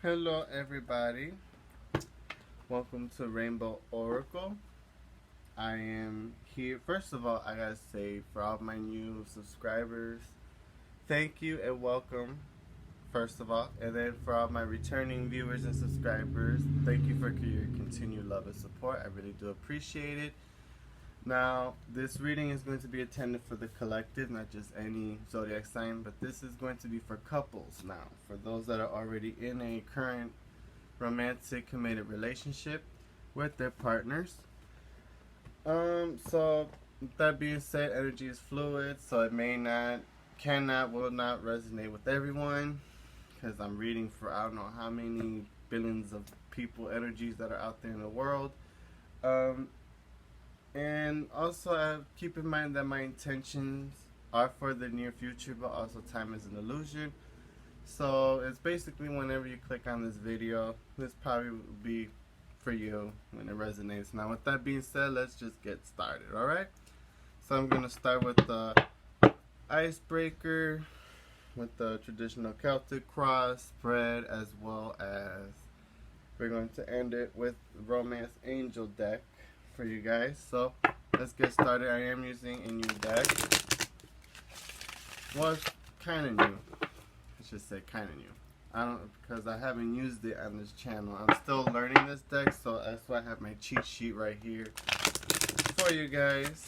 Hello, everybody. Welcome to Rainbow Oracle. I am here. First of all, I gotta say, for all my new subscribers, thank you and welcome. First of all, and then for all my returning viewers and subscribers, thank you for your continued love and support. I really do appreciate it. Now, this reading is going to be intended for the collective, not just any zodiac sign, but this is going to be for couples now. For those that are already in a current romantic committed relationship with their partners. So with that being said, energy is fluid, so it may not, cannot, will not resonate with everyone because I'm reading for I don't know how many billions of people energies that are out there in the world. And also, keep in mind that my intentions are for the near future, but also time is an illusion. So it's basically whenever you click on this video, this probably will be for you when it resonates. Now, with that being said, let's just get started, alright? So I'm going to start with the icebreaker, with the traditional Celtic cross spread, as well as we're going to end it with Romance Angel deck for you guys. So let's get started. I am using a new deck. Well, it's kind of new. I should say kind of new. I don't, because I haven't used it on this channel. I'm still learning this deck, so that's why I have my cheat sheet right here for you guys.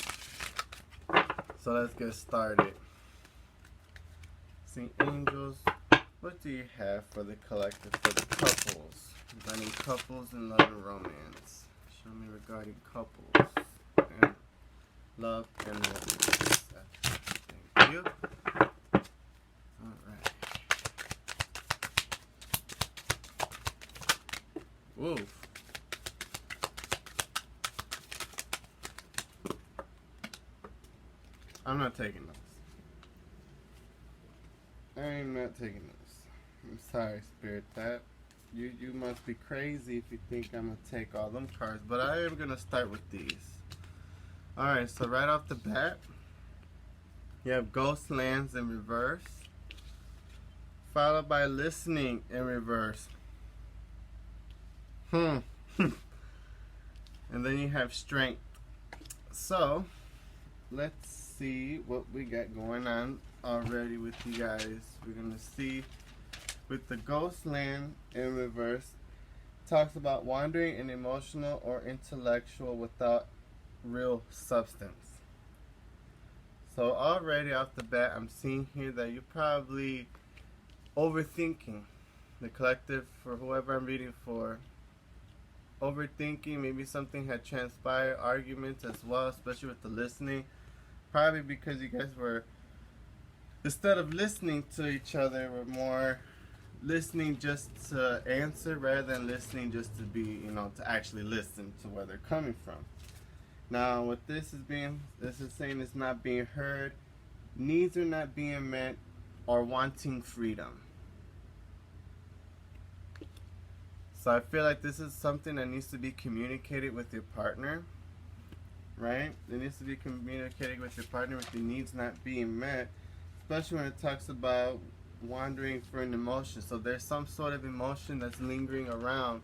So let's get started. See, angels, what do you have for the collective, for the couples? Regarding couples and love and romance. Show me regarding couples and love and romance. Thank you. Alright. Oof. I'm not taking those. I am not taking those. I'm sorry, Spirit. That you must be crazy if you think I'm gonna take all them cards. But I am gonna start with these. Alright, so right off the bat, you have Ghost Lands in reverse, followed by Listening in reverse. And then you have Strength. So, let's see what we got going on already with you guys. We're going to see with the Ghost Land in reverse, talks about wandering in emotional or intellectual without real substance. So already off the bat, I'm seeing here that you're probably overthinking. The collective, for whoever I'm reading for, overthinking. Maybe something had transpired, arguments as well, especially with the listening. Probably because you guys were, instead of listening to each other, were more listening just to answer rather than listening just to be, to actually listen to where they're coming from. Now, what this is saying is not being heard, needs are not being met, or wanting freedom. So I feel like this is something that needs to be communicated with your partner, right? It needs to be communicated with your partner with the needs not being met, especially when it talks about wandering for an emotion. So there's some sort of emotion that's lingering around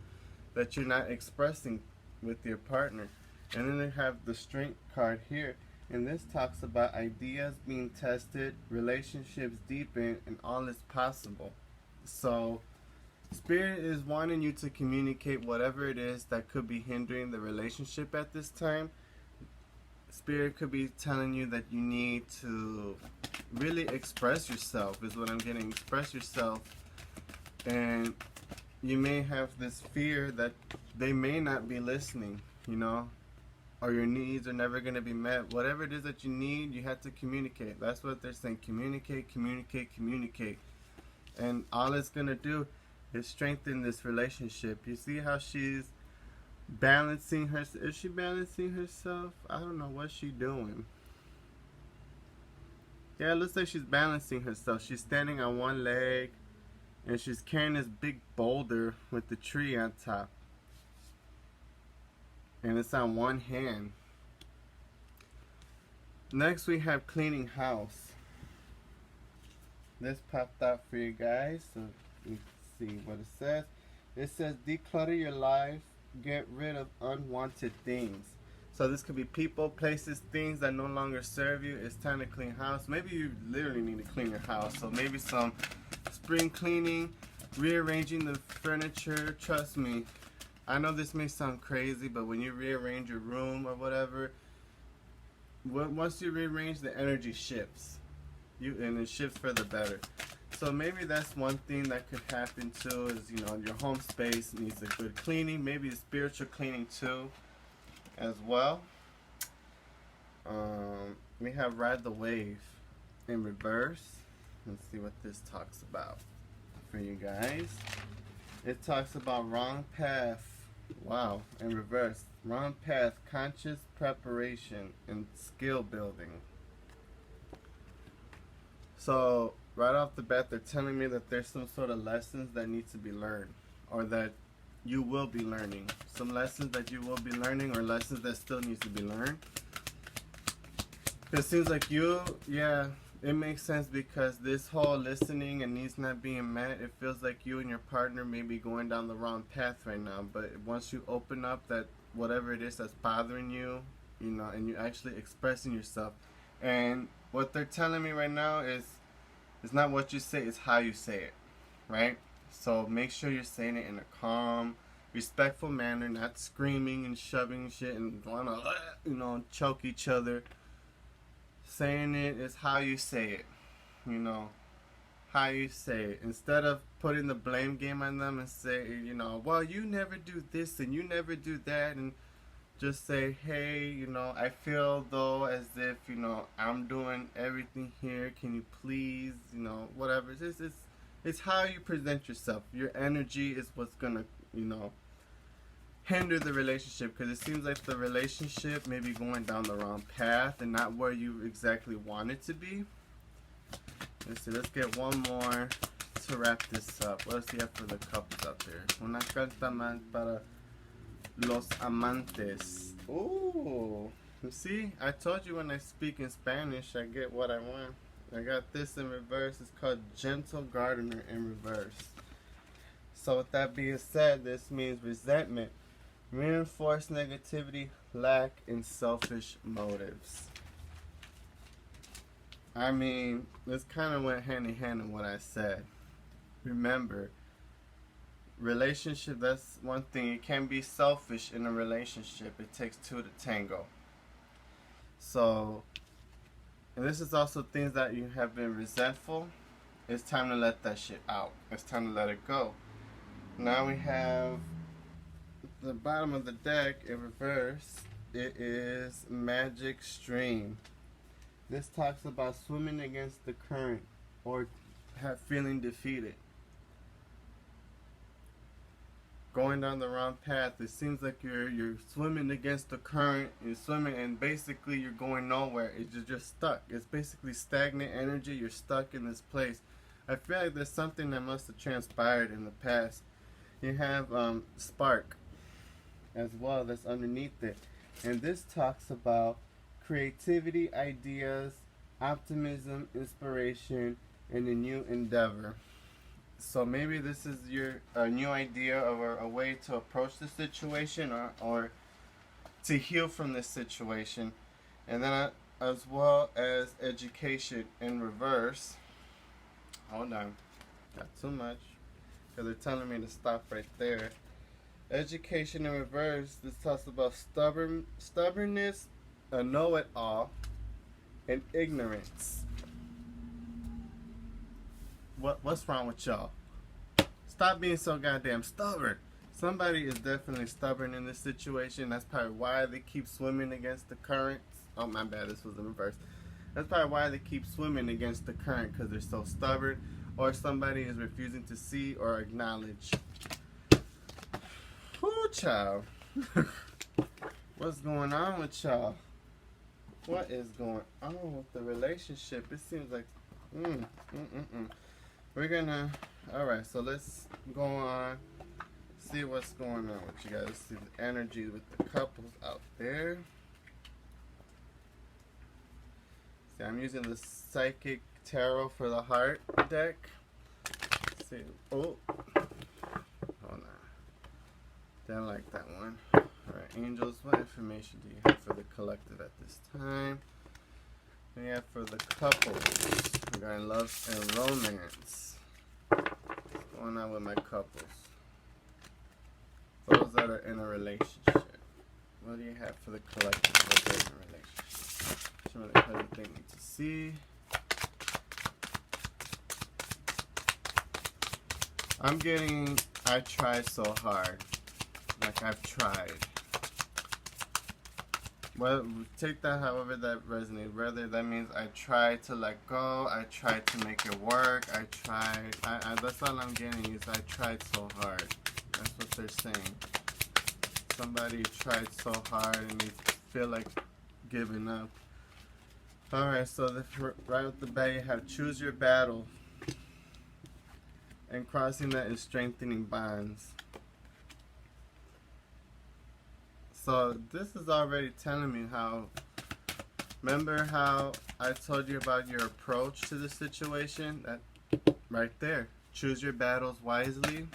that you're not expressing with your partner. And then they have the Strength card here, and this talks about ideas being tested, relationships deepen, and all is possible. So Spirit is wanting you to communicate whatever it is that could be hindering the relationship at this time. Spirit could be telling you that you need to really express yourself, is what I'm getting. Express yourself. And you may have this fear that they may not be listening, or your needs are never going to be met. Whatever it is that you need, you have to communicate. That's what they're saying. Communicate, communicate, communicate. And all it's going to do is strengthen this relationship. You see how she's balancing her? Is she balancing herself? I don't know what she's doing. Yeah, it looks like she's balancing herself. She's standing on one leg, and she's carrying this big boulder with the tree on top. And it's on one hand. Next we have Cleaning House. This popped out for you guys, so you can see what it says. It says declutter your life, get rid of unwanted things. So this could be people, places, things that no longer serve you. It's time to clean house. Maybe you literally need to clean your house. So maybe some spring cleaning, rearranging the furniture. Trust me, I know this may sound crazy, but when you rearrange your room or whatever, once you rearrange, the energy shifts. And it shifts for the better. So maybe that's one thing that could happen too, is, you know, your home space needs a good cleaning, maybe a spiritual cleaning too as well. We have Ride the Wave in reverse. Let's see what this talks about for you guys. It talks about wrong path. Wow, in reverse. Wrong path, conscious preparation and skill building. So right off the bat, they're telling me that there's some sort of lessons that need to be learned, or that you will be learning. Some lessons that you will be learning, or lessons that still needs to be learned. It seems like it makes sense, because this whole listening and needs not being met, it feels like you and your partner may be going down the wrong path right now. But once you open up that whatever it is that's bothering you, you know, and you're actually expressing yourself, and what they're telling me right now is, it's not what you say, it's how you say it, right? So make sure you're saying it in a calm, respectful manner, not screaming and shoving shit and wanna, you know, choke each other. Saying it is how you say it, you know, how you say it. Instead of putting the blame game on them and say, you know, well, you never do this and you never do that, and just say, hey, you know, I feel though as if, you know, I'm doing everything here. Can you please, you know, whatever. It's how you present yourself. Your energy is what's gonna, you know, hinder the relationship, because it seems like the relationship may be going down the wrong path and not where you exactly want it to be. Let's see, let's get one more to wrap this up. What else do you have for the couples out there? Una carta más para los amantes. Ooh, you see, I told you when I speak in Spanish, I get what I want. I got this in reverse. It's called Gentle Gardener in reverse. So with that being said, this means resentment, reinforced negativity, lack, and selfish motives. I mean, this kind of went hand in hand in what I said. Remember, relationship, that's one thing. You can't be selfish in a relationship. It takes two to tango. So, and this is also things that you have been resentful. It's time to let that shit out. It's time to let it go. Now we have the bottom of the deck in reverse. It is Magic Stream. This talks about swimming against the current, or feeling defeated, going down the wrong path. It seems like you're swimming against the current. You're swimming, and basically you're going nowhere. You're just stuck. It's basically stagnant energy. You're stuck in this place. I feel like there's something that must have transpired in the past. You have Spark as well that's underneath it, and this talks about creativity, ideas, optimism, inspiration, and a new endeavor. So maybe this is a new idea or a way to approach the situation, or to heal from this situation. And then as well as education in reverse. Hold on, not too much, because they're telling me to stop right there. Education in reverse, this talks about stubbornness, a know-it-all, and ignorance. What's wrong with y'all? Stop being so goddamn stubborn. Somebody is definitely stubborn in this situation. That's probably why they keep swimming against the current. Oh, my bad, this was in reverse. That's probably why they keep swimming against the current, because they're so stubborn, or somebody is refusing to see or acknowledge. Whoo, child. What's going on with y'all? What is going on with the relationship? It seems like, we're gonna, alright, so let's go on, see what's going on with you guys. See the energy with the couples out there. See, I'm using the Psychic Tarot for the Heart deck. Let's see, oh, hold on. Didn't like that one. Alright, angels, what information do you have for the collective at this time? We have for the couples regarding love and romance. What's going on with my couples? Those that are in a relationship. What do you have for the collective regarding a relationship? Show me the card you think need to see. I'm getting, I try so hard. Like I've tried. Well, take that however that resonates. Whether that means I tried to let go, I tried to make it work, I tried. That's all I'm getting is I tried so hard. That's what they're saying. Somebody tried so hard and they feel like giving up. Alright, so right off the bat you have choose your battle. And crossing that is strengthening bonds. So this is already telling me how, remember how I told you about your approach to the situation? That right there. Choose your battles wisely.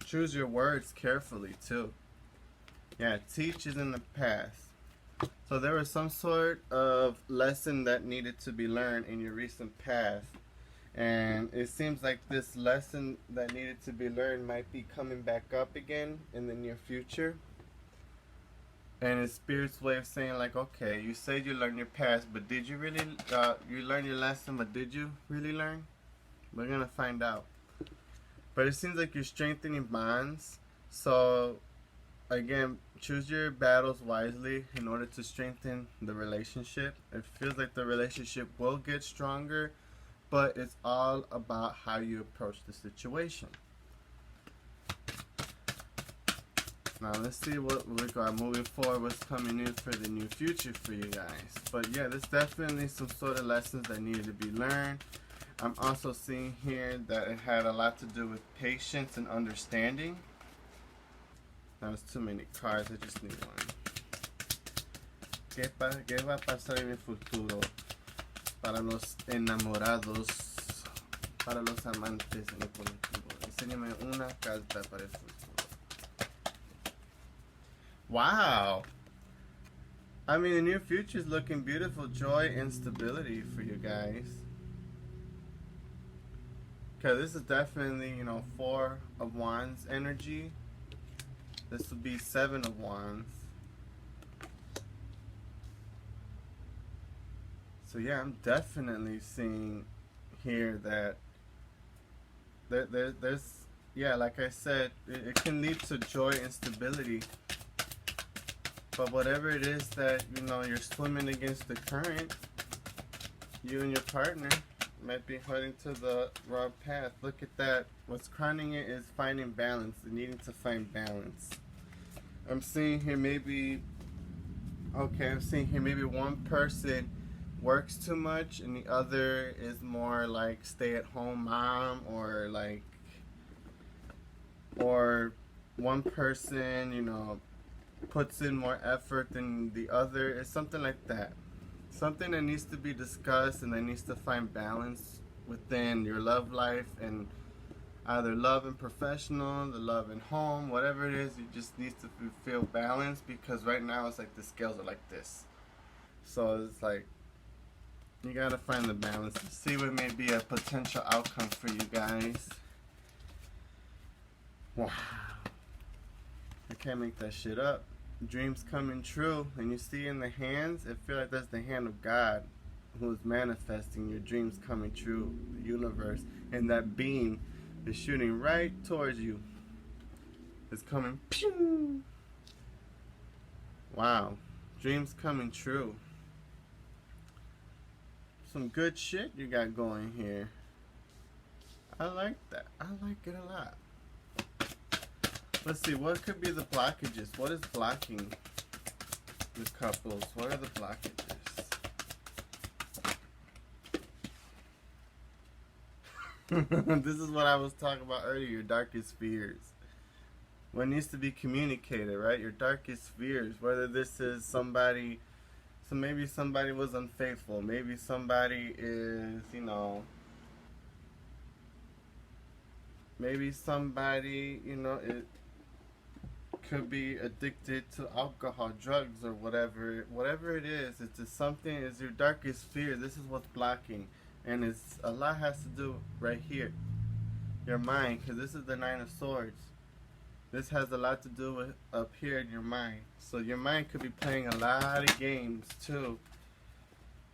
Choose your words carefully too. Yeah, teach is in the past. So there was some sort of lesson that needed to be learned in your recent past. And it seems like this lesson that needed to be learned might be coming back up again in the near future. And it's Spirit's way of saying like, okay, you said you learned your past, but did you really, you learned your lesson, but did you really learn? We're going to find out. But it seems like you're strengthening bonds. So, again, choose your battles wisely in order to strengthen the relationship. It feels like the relationship will get stronger, but it's all about how you approach the situation. Now let's see what we got moving forward, what's coming in for the new future for you guys. But yeah, there's definitely some sort of lessons that needed to be learned. I'm also seeing here that it had a lot to do with patience and understanding. That was too many cards, I just need one. ¿Qué va a pasar en el futuro? Para los enamorados, para los amantes en el colectivo. Enséñame una carta para el futuro. Wow! I mean, the near future is looking beautiful. Joy and stability for you guys. Okay, this is definitely, you know, 4 of Wands energy. This would be 7 of Wands. So yeah, I'm definitely seeing here that there's, yeah, like I said, it can lead to joy and stability. But whatever it is that, you know, you're swimming against the current, you and your partner might be heading to the wrong path. Look at that. What's crowning it is finding balance, needing to find balance. I'm seeing here maybe, okay, I'm seeing here maybe one person works too much and the other is more like stay-at-home mom, or like, or one person, you know, puts in more effort than the other. It's something like that. Something that needs to be discussed and that needs to find balance within your love life, and either love and professional, the love and home, whatever it is, you just need to feel balanced, because right now it's like the scales are like this. So it's like you gotta find the balance to see what may be a potential outcome for you guys. Wow. I can't make that shit up. Dreams coming true, and you see in the hands, it feels like that's the hand of God who is manifesting your dreams coming true. The universe, and that beam is shooting right towards you. It's coming. Pew! Wow, dreams coming true. Some good shit you got going here. I like that. I like it a lot. Let's see, what could be the blockages? What is blocking the couples? What are the blockages? This is what I was talking about earlier, your darkest fears. What needs to be communicated, right? Your darkest fears. Whether this is somebody, so maybe somebody was unfaithful. Maybe somebody is, you know, Maybe somebody, you know, it could be addicted to alcohol, drugs, or whatever it is. It's just something, is your darkest fear. This is what's blocking, and it's a lot has to do right here, your mind, because this is the Nine of Swords. This has a lot to do with up here in your mind. So your mind could be playing a lot of games too.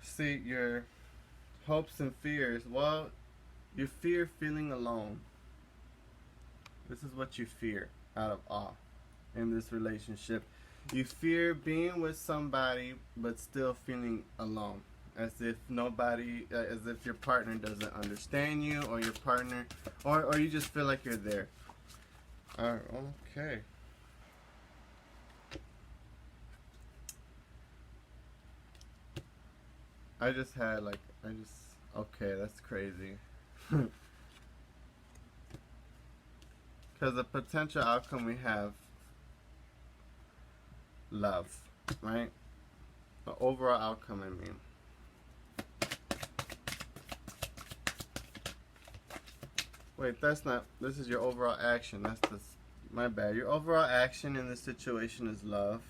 See, your hopes and fears. Well, you fear feeling alone. This is what you fear out of awe in this relationship. You fear being with somebody but still feeling alone, as if your partner doesn't understand you, or your partner, or you just feel like you're there. Okay. Okay, that's crazy. Because the potential outcome we have love, right? The overall outcome, I mean. Wait, that's not, this is your overall action. My bad. Your overall action in this situation is love.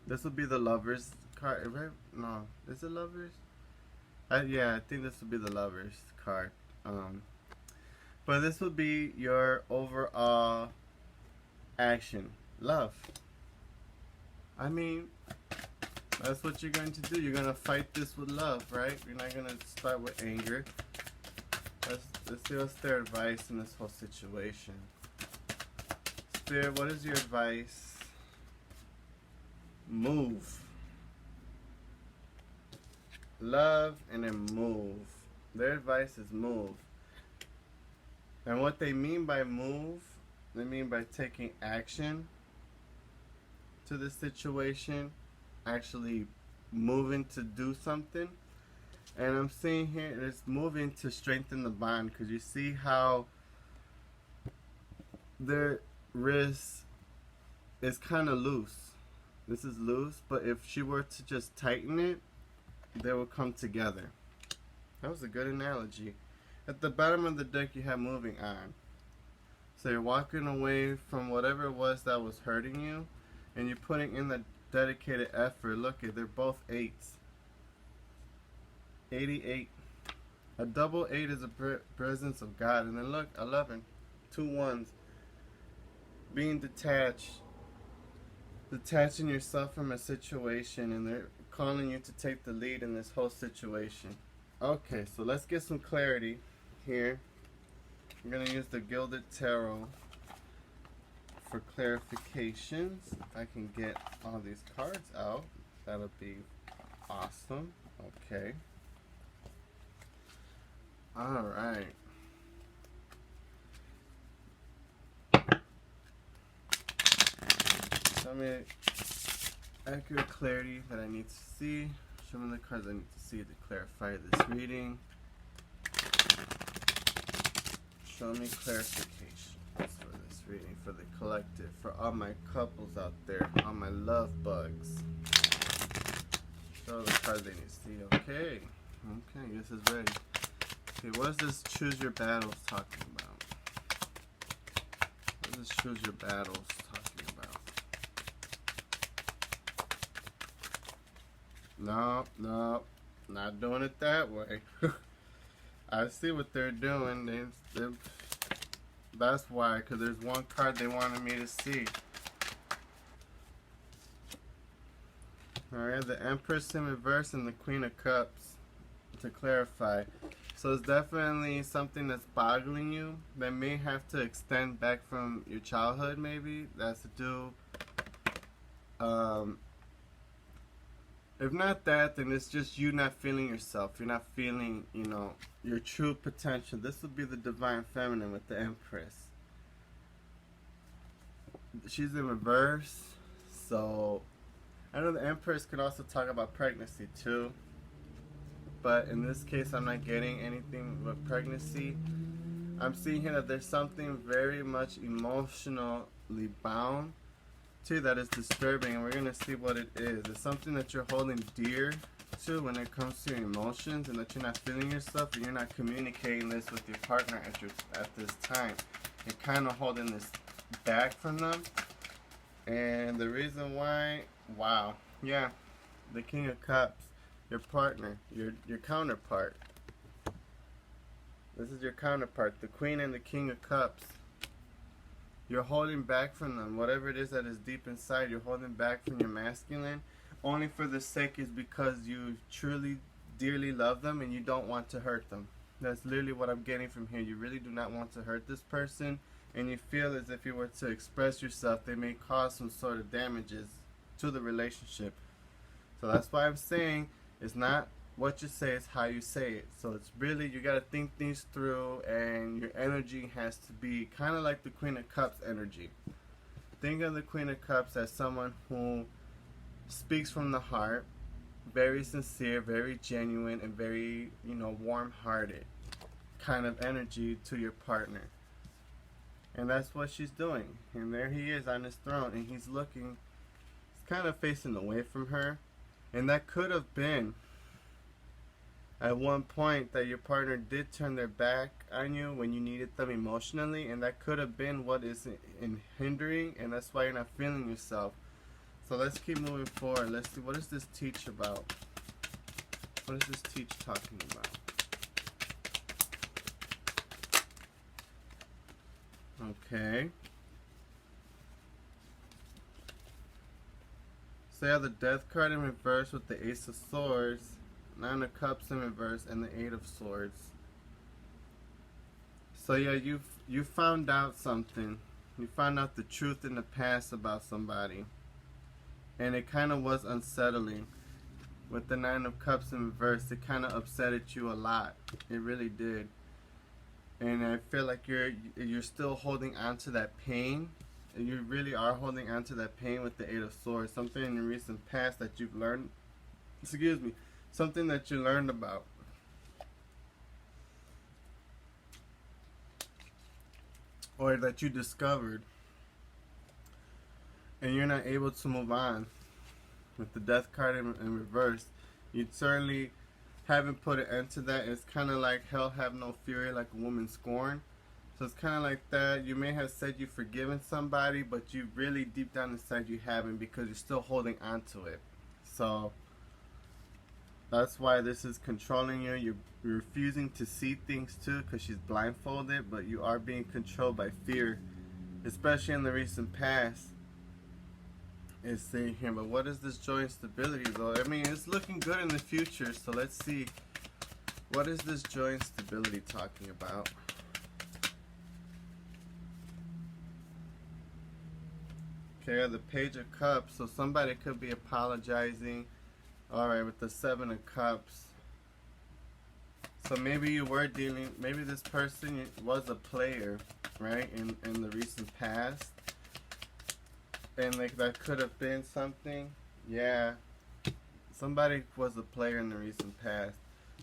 This will be the Lovers card, right? No, is it Lovers? Yeah, I think this would be the Lovers card. But this would be your overall action. Love. I mean, that's what you're going to do. You're going to fight this with love, right? You're not going to start with anger. Let's see what's their advice in this whole situation. Spirit, what is your advice? Move. Love and then move. Their advice is move. And what they mean by move, they mean by taking action to the situation, actually moving to do something. And I'm seeing here it's moving to strengthen the bond, because you see how their wrist is kind of loose. This is loose, but if she were to just tighten it, they will come together. That was a good analogy. At the bottom of the deck, you have moving on. So you're walking away from whatever it was that was hurting you, and you're putting in the dedicated effort. Look, they're both 8s. 88. A double 8 is a presence of God. And then look, 11. 2 1s. Being detached. Detaching yourself from a situation, and they're calling you to take the lead in this whole situation. Okay, so let's get some clarity here. I'm going to use the Gilded Tarot for clarifications. If I can get all these cards out, that'll be awesome. Okay. Alright. Tell me accurate clarity that I need to see. Show me the cards I need to see to clarify this reading. Show me clarifications for this reading, for the collective, for all my couples out there, all my love bugs. Show the cards they need to see. Okay. Okay, this is ready. Okay, what is this choose your battles talking about? What is this choose your battles talking about? No, not doing it that way. I see what they're doing. That's why, because there's one card they wanted me to see. Alright, the Empress in reverse and the Queen of Cups, to clarify. So it's definitely something that's boggling you that may have to extend back from your childhood, maybe. That's to do, if not that, then it's just you not feeling yourself. You're not feeling, you know, your true potential. This would be the Divine Feminine with the Empress. She's in reverse, so I know the Empress could also talk about pregnancy too. But in this case, I'm not getting anything with pregnancy. I'm seeing here that there's something very much emotionally bound to that is disturbing, and we're going to see what it is. It's something that you're holding dear to when it comes to your emotions, and that you're not feeling yourself, and you're not communicating this with your partner at this time. and kind of holding this back from them. And the reason why, wow, yeah, the King of Cups, your partner, your counterpart. This is your counterpart, the Queen and the King of Cups. You're holding back from them. Whatever it is that is deep inside, you're holding back from your masculine. Only for the sake is because you truly, dearly love them and you don't want to hurt them. That's literally what I'm getting from here. You really do not want to hurt this person, and you feel as if you were to express yourself, they may cause some sort of damages to the relationship. So that's why I'm saying it's not what you say, it's how you say it. So it's really, you got to think things through, and your energy has to be kind of like the Queen of Cups energy. Think of the Queen of Cups as someone who speaks from the heart, very sincere, very genuine, and very, warm-hearted kind of energy to your partner. And that's what she's doing. And there he is on his throne, and he's looking, he's kind of facing away from her. And that could have been at one point that your partner did turn their back on you when you needed them emotionally, and that could have been what is in hindering, and that's why you're not feeling yourself. So let's keep moving forward. Let's see, what does this teach about? What is this teach talking about? Okay. So you have the Death card in reverse with the Ace of Swords, Nine of Cups in reverse, and the Eight of Swords. So yeah, you found out something. You found out the truth in the past about somebody. And it kind of was unsettling. With the Nine of Cups in reverse, it kind of upsetted you a lot. It really did. And I feel like you're still holding on to that pain. And you really are holding on to that pain with the Eight of Swords. Something in the recent past that you've learned. Excuse me. Something that you learned about. Or that you discovered. And you're not able to move on. With the Death card in reverse, you certainly haven't put an end to that. It's kind of like hell have no fury, like a woman scorned. So it's kind of like that. You may have said you've forgiven somebody, but you really deep down inside you haven't, because you're still holding on to it. So that's why this is controlling you. You're refusing to see things too, because she's blindfolded, but you are being controlled by fear, especially in the recent past. It's saying here, but what is this joy and stability though? I mean, it's looking good in the future, so let's see. What is this joy and stability talking about? Okay, the Page of Cups, so somebody could be apologizing. Alright, with the Seven of Cups. So maybe you were dealing, maybe this person was a player, right, in the recent past. And like that could have been something. Yeah, somebody was a player in the recent past.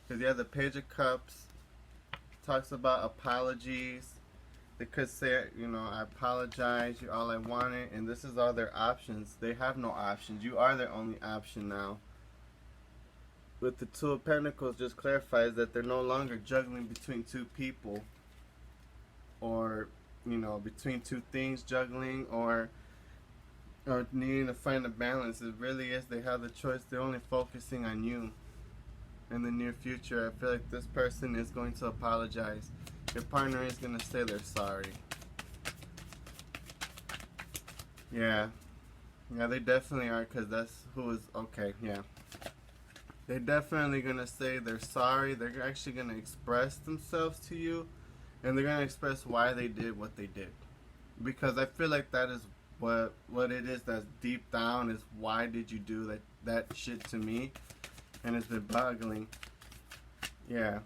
Because yeah, the Page of Cups talks about apologies. They could say, I apologize, you're all I wanted, and this is all their options. They have no options. You are their only option now. With the Two of Pentacles, just clarifies that they're no longer juggling between two people, or between two things, juggling, or needing to find a balance. It really is, they have the choice. They're only focusing on you. In the near future, I feel like this person is going to apologize. Your partner is going to say they're sorry. Yeah, they definitely are, because that's who is, okay, yeah. They're definitely going to say they're sorry. They're actually going to express themselves to you, and they're going to express why they did what they did. Because I feel like that is what it is that's deep down, is why did you do that shit to me? And it's been boggling. Yeah.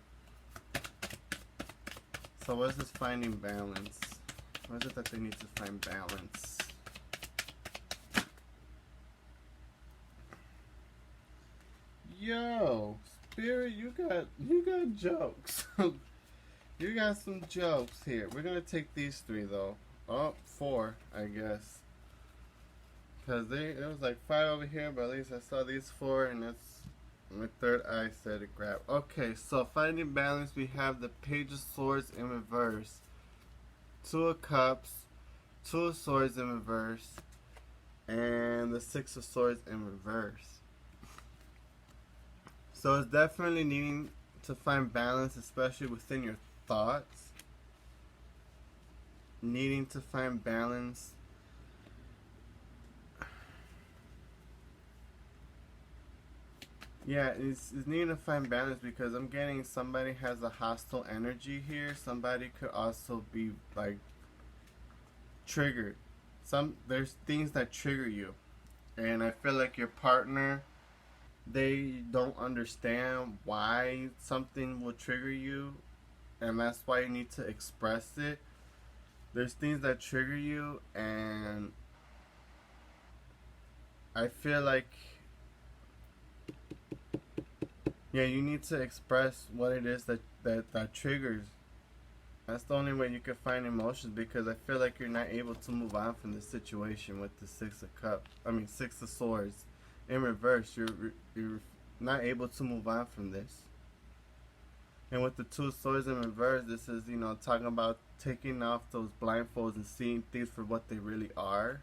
So what is this finding balance? What is it that they need to find balance? Yo, Spirit, you got jokes. You got some jokes here. We're gonna take these three though. Oh, four, I guess. Because there was like five over here, but at least I saw these four, and that's my third eye said it grab. Okay, so finding balance, we have the Page of Swords in reverse. Two of Cups, Two of Swords in reverse, and the Six of Swords in reverse. So it's definitely needing to find balance, especially within your thoughts. Needing to find balance. Yeah, it's needing to find balance because I'm getting somebody has a hostile energy here. Somebody could also be like triggered. There's things that trigger you, and I feel like your partner, they don't understand why something will trigger you, and that's why you need to express it. There's things that trigger you, and I feel like, yeah, you need to express what it is that triggers. That's the only way you can find emotions, because I feel like you're not able to move on from the situation with the Six of Swords in reverse. You're not able to move on from this. And with the Two of Swords in reverse, this is, talking about taking off those blindfolds and seeing things for what they really are.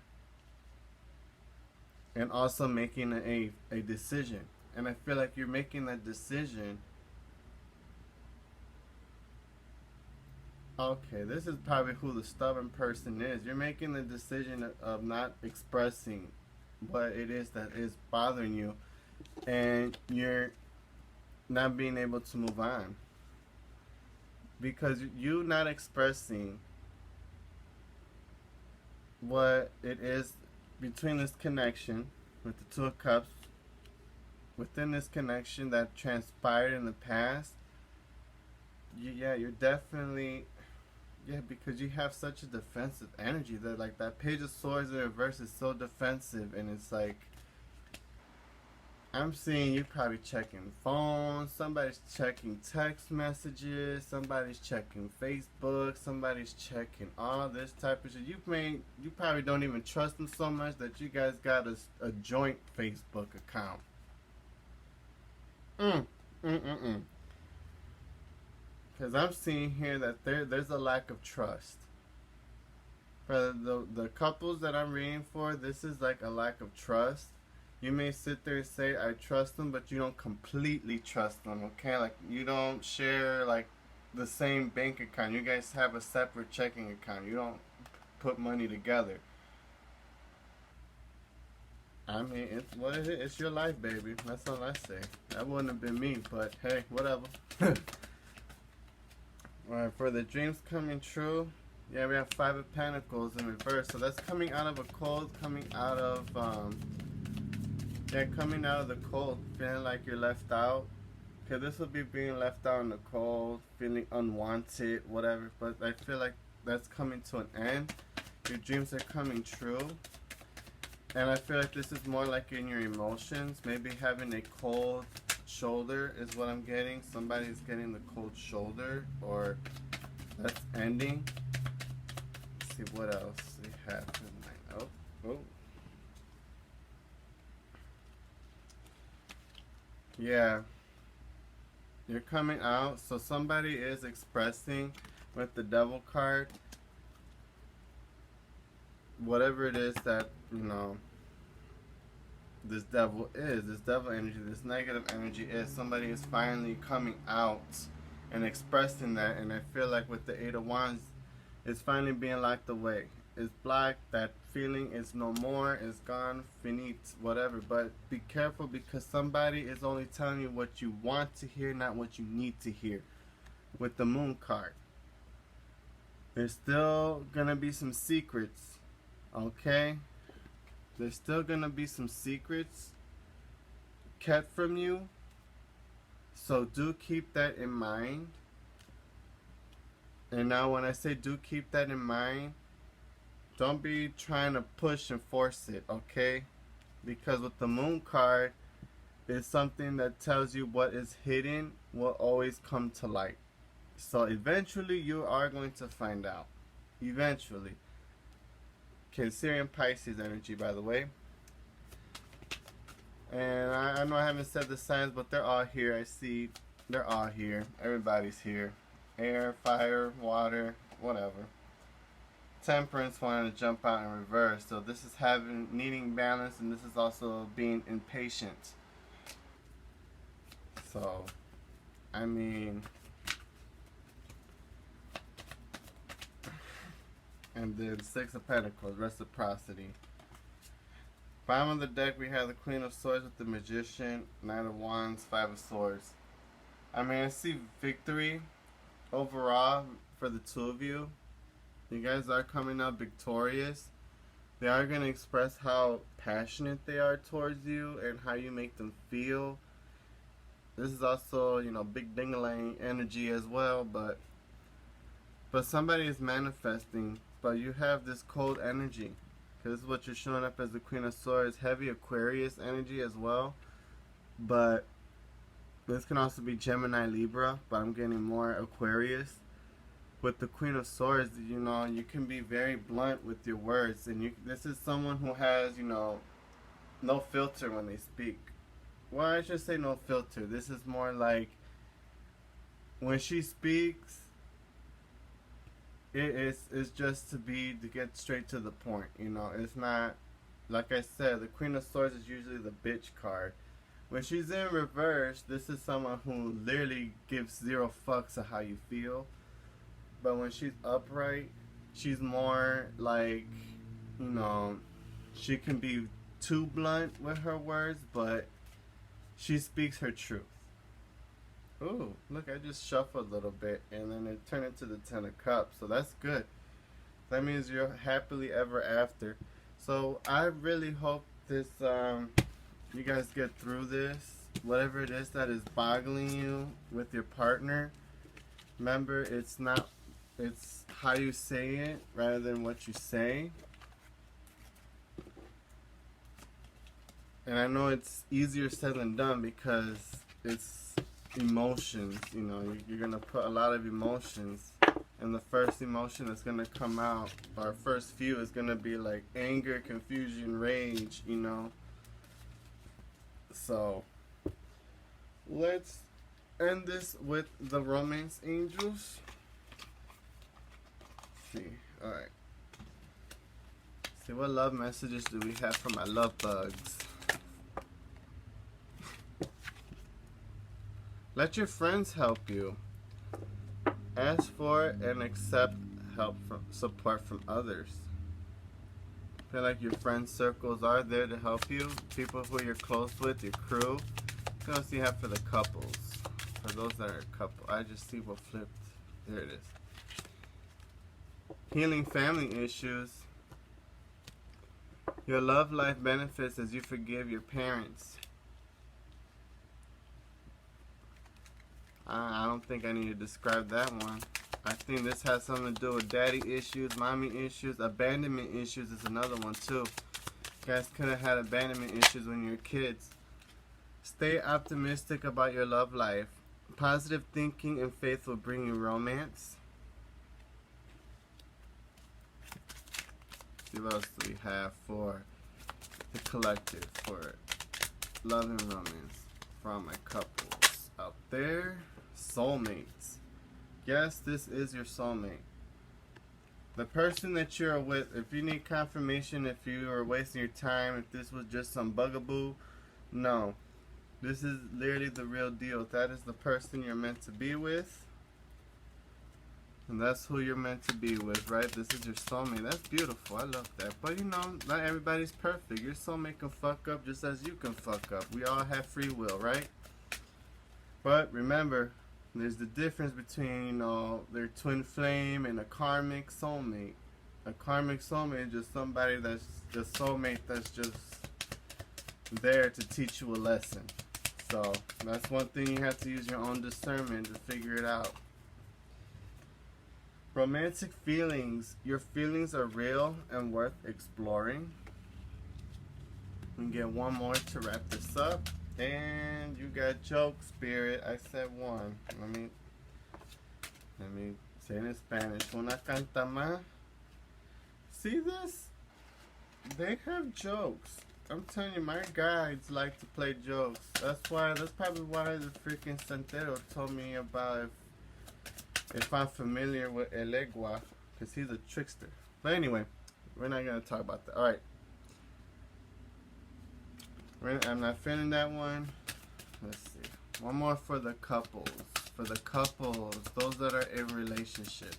And also making a decision. And I feel like you're making that decision. Okay, this is probably who the stubborn person is. You're making the decision of not expressing what it is that is bothering you, and you're not being able to move on. Because you not expressing what it is between this connection with the Two of Cups, within this connection that transpired in the past, you're definitely, because you have such a defensive energy that, like, that Page of Swords in reverse is so defensive, and it's like, I'm seeing you probably checking phones, somebody's checking text messages, somebody's checking Facebook, somebody's checking all this type of shit. You probably don't even trust them so much that you guys got a joint Facebook account. Because I'm seeing here that there's a lack of trust. For the couples that I'm reading for, this is like a lack of trust. You may sit there and say, I trust them, but you don't completely trust them, okay? Like, you don't share, like, the same bank account. You guys have a separate checking account. You don't put money together. I mean, it's what it is. It's your life, baby. That's all I say. That wouldn't have been me, but hey, whatever. Alright, for the dreams coming true, yeah, we have Five of Pentacles in reverse. So that's coming out of a cold, coming out of the cold, feeling like you're left out. Because this would be being left out in the cold, feeling unwanted, whatever. But I feel like that's coming to an end. Your dreams are coming true. And I feel like this is more like in your emotions. Maybe having a cold shoulder is what I'm getting. Somebody's getting the cold shoulder, or that's ending. Let's see what else we have tonight. Oh. Yeah. You're coming out. So somebody is expressing with the Devil card whatever it is that, this devil energy, this negative energy is. Somebody is finally coming out and expressing that. And I feel like with the Eight of Wands, it's finally being locked away. It's black. That feeling is no more. It's gone. Finite. Whatever. But be careful, because somebody is only telling you what you want to hear, not what you need to hear. With the Moon card, there's still gonna be some secrets. Okay? There's still gonna be some secrets kept from you. So do keep that in mind. And now when I say do keep that in mind, don't be trying to push and force it, okay? Because with the Moon card, it's something that tells you what is hidden will always come to light. So eventually you are going to find out. Eventually. Cancerian Pisces energy, by the way. And I know I haven't said the signs, but they're all here. I see they're all here. Everybody's here. Air, fire, water, whatever. Temperance wanting to jump out in reverse. So this is needing balance, and this is also being impatient. So, I mean, and then Six of Pentacles, reciprocity. Bottom of the deck, we have the Queen of Swords with the Magician, Knight of Wands, Five of Swords. I mean, I see victory overall for the two of you. You guys are coming out victorious. They are going to express how passionate they are towards you and how you make them feel. This is also, you know, big ding-a-lang energy as well, but somebody is manifesting, but you have this cold energy. Because this is what you're showing up as the Queen of Swords. Heavy Aquarius energy as well. But this can also be Gemini, Libra, but I'm getting more Aquarius. With the Queen of Swords, you know, you can be very blunt with your words. And this is someone who has, you know, no filter when they speak. Well, I should say no filter. This is more like when she speaks, it's just to get straight to the point. You know, it's not, like I said, the Queen of Swords is usually the bitch card. When she's in reverse, this is someone who literally gives zero fucks of how you feel. But when she's upright, she's more like, you know, she can be too blunt with her words, but she speaks her truth. Ooh, look, I just shuffled a little bit, and then it turned into the Ten of Cups, so that's good. That means you're happily ever after. So I really hope this, you guys get through this. Whatever it is that is boggling you with your partner, remember, it's how you say it rather than what you say. And I know it's easier said than done because it's emotions. You know, you're going to put a lot of emotions. And the first emotion that's going to come out, or first few, is going to be like anger, confusion, rage, you know. So, let's end this with the romance angels. Let's see. Alright. See, what love messages do we have from my love bugs? Let your friends help you. Ask for and accept support from others. Feel like your friend circles are there to help you. People who you're close with, your crew. What else do you have for the couples? For those that are a couple. I just see what flipped. There it is. Healing family issues. Your love life benefits as you forgive your parents. I don't think I need to describe that one. I think this has something to do with daddy issues, mommy issues. Abandonment issues is another one too. You guys could have had abandonment issues when you were kids. Stay optimistic about your love life. Positive thinking and faith will bring you romance. See what else do we have for the collective, for love and romance from my couples out there. Soulmates. Yes, this is your soulmate. The person that you're with, if you need confirmation, if you are wasting your time, if this was just some bugaboo, no. This is literally the real deal. That is the person you're meant to be with. And that's who you're meant to be with, right? This is your soulmate. That's beautiful. I love that. But you know, not everybody's perfect. Your soulmate can fuck up just as you can fuck up. We all have free will, right? But remember, there's the difference between, you know, their twin flame and a karmic soulmate. A karmic soulmate is just somebody that's just soulmate that's just there to teach you a lesson. So that's one thing you have to use your own discernment to figure it out. Romantic feelings. Your feelings are real and worth exploring. We can get one more to wrap this up. And you got joke, spirit. I said one. Let me say it in Spanish. Una canta más. See this? They have jokes. I'm telling you, my guides like to play jokes. That's probably why the freaking Santero told me about if I'm familiar with El Egua, because he's a trickster. But anyway, we're not gonna talk about that. All right. I'm not feeling that one. Let's see. One more for the couples. For the couples, those that are in relationships.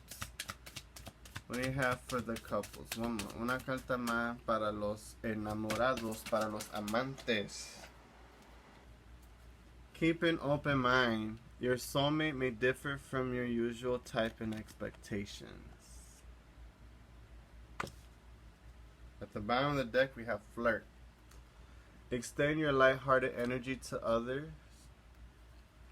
What do you have for the couples? One more. Una carta más para los enamorados, para los amantes. Keep an open mind. Your soulmate may differ from your usual type and expectations. At the bottom of the deck, we have flirt. Extend your lighthearted energy to others.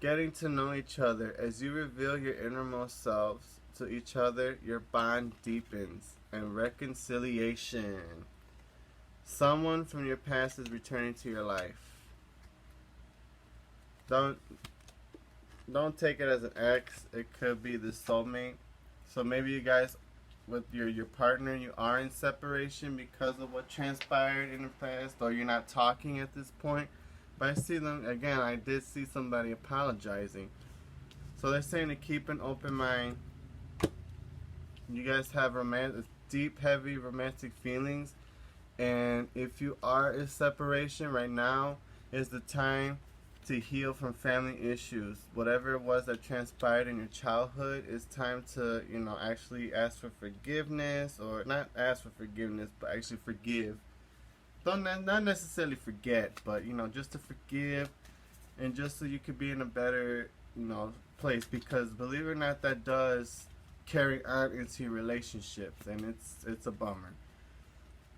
Getting to know each other. As you reveal your innermost selves to each other, your bond deepens. And reconciliation. Someone from your past is returning to your life. Don't take it as an ex. It could be the soulmate. So maybe you guys, with your partner, you are in separation because of what transpired in the past, or you're not talking at this point. But I see them again. I did see somebody apologizing. So they're saying to keep an open mind. You guys have deep, heavy romantic feelings, and if you are in separation right now, is the time to heal from family issues. Whatever it was that transpired in your childhood, it's time to, actually ask for forgiveness, or not ask for forgiveness, but actually forgive. Not necessarily forget, but just to forgive, and just so you could be in a better, place. Because believe it or not, that does carry on into your relationships, and it's a bummer.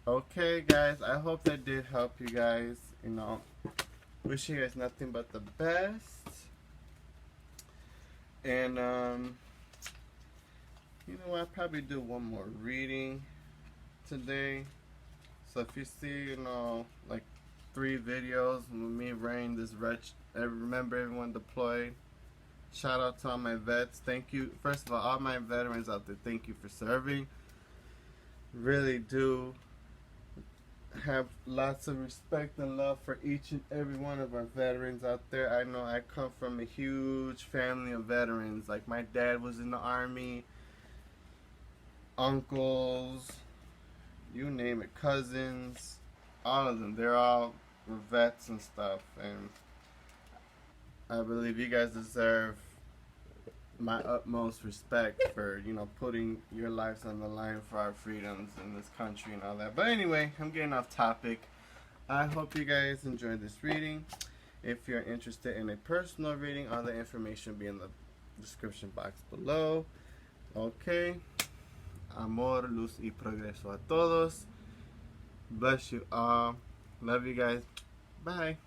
Okay, guys, I hope that did help you guys. Wish you guys nothing but the best. And I'll probably do one more reading today. So if you see, like 3 videos with me wearing this wretch, remember everyone deployed. Shout out to all my vets. Thank you. First of all my veterans out there, thank you for serving. Really do have lots of respect and love for each and every one of our veterans out there. I know I come from a huge family of veterans. Like, my dad was in the Army, uncles, you name it, cousins, all of them. They're all vets and stuff, and I believe you guys deserve my utmost respect for, putting your lives on the line for our freedoms in this country and all that. But anyway, I'm getting off topic. I hope you guys enjoyed this reading. If you're interested in a personal reading, all the information will be in the description box below. Okay. Amor, luz y progreso a todos. Bless you all. Love you guys. Bye.